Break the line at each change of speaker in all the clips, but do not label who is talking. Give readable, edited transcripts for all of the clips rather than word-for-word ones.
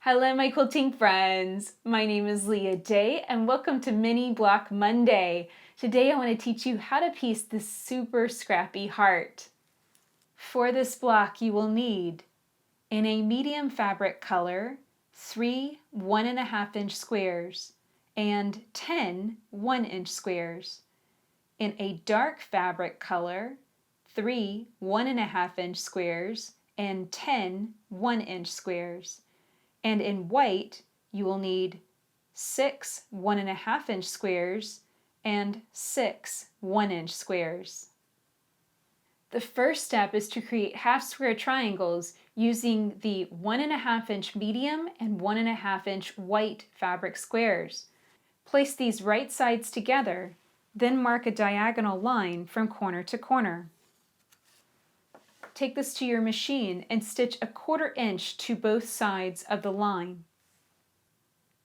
Hello, my quilting friends. My name is Leah Day, and welcome to Mini Block Monday. Today I want to teach you how to piece this Super Scrappy Heart. For this block, you will need, in a medium fabric color, 3 1.5-inch squares and 10 1-inch squares. In a dark fabric color, 3 1.5-inch squares and 10 1-inch squares. And in white, you will need 6 1.5-inch squares and 6 1-inch squares. The first step is to create half square triangles using the 1.5-inch medium and 1.5-inch white fabric squares. Place these right sides together, then mark a diagonal line from corner to corner. Take this to your machine and stitch 1/4 inch to both sides of the line.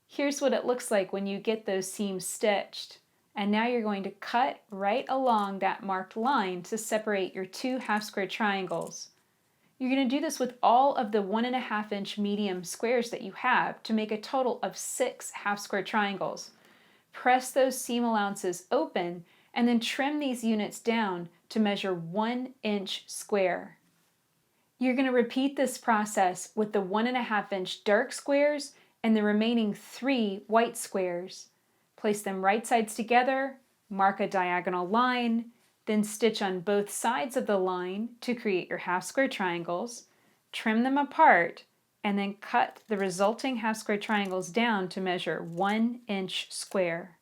Here's what it looks like when you get those seams stitched. And now you're going to cut right along that marked line to separate your 2 half square triangles. You're going to do this with all of the 1.5-inch medium squares that you have to make a total of 6 half square triangles. Press those seam allowances open and then trim these units down to measure 1 inch square. You're going to repeat this process with the 1.5-inch dark squares and the remaining 3 white squares. Place them right sides together, mark a diagonal line, then stitch on both sides of the line to create your half square triangles, trim them apart, and then cut the resulting half square triangles down to measure 1 inch square.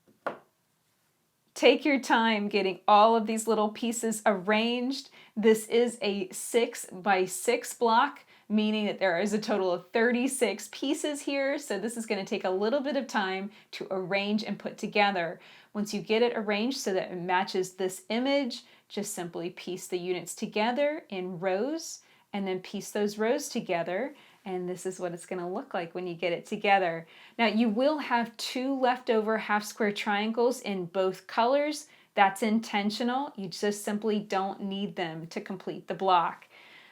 Take your time getting all of these little pieces arranged. This is a 6 by 6 block, meaning that there is a total of 36 pieces here, so this is going to take a little bit of time to arrange and put together. Once you get it arranged so that it matches this image, just simply piece the units together in rows and then piece those rows together, and this is what it's going to look like when you get it together. Now you will have 2 leftover half square triangles in both colors. That's intentional. You just simply don't need them to complete the block.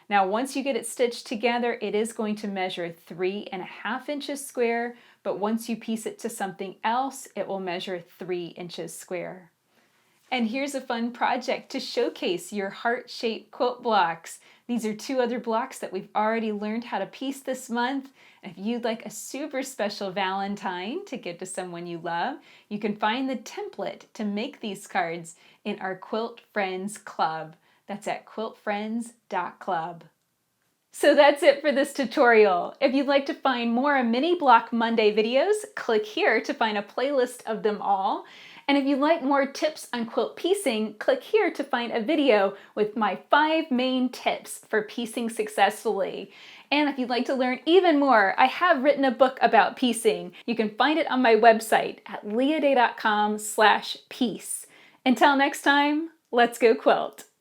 Now once you get it stitched together, it is going to measure 3.5 inches square, but once you piece it to something else, it will measure 3 inches square. And here's a fun project to showcase your heart-shaped quilt blocks. These are 2 other blocks that we've already learned how to piece this month. If you'd like a super special Valentine to give to someone you love, you can find the template to make these cards in our Quilt Friends Club. That's at quiltfriends.club. So that's it for this tutorial. If you'd like to find more Mini Block Monday videos, click here to find a playlist of them all. And if you'd like more tips on quilt piecing, click here to find a video with my 5 main tips for piecing successfully. And if you'd like to learn even more, I have written a book about piecing. You can find it on my website at leahday.com/piece. Until next time, let's go quilt.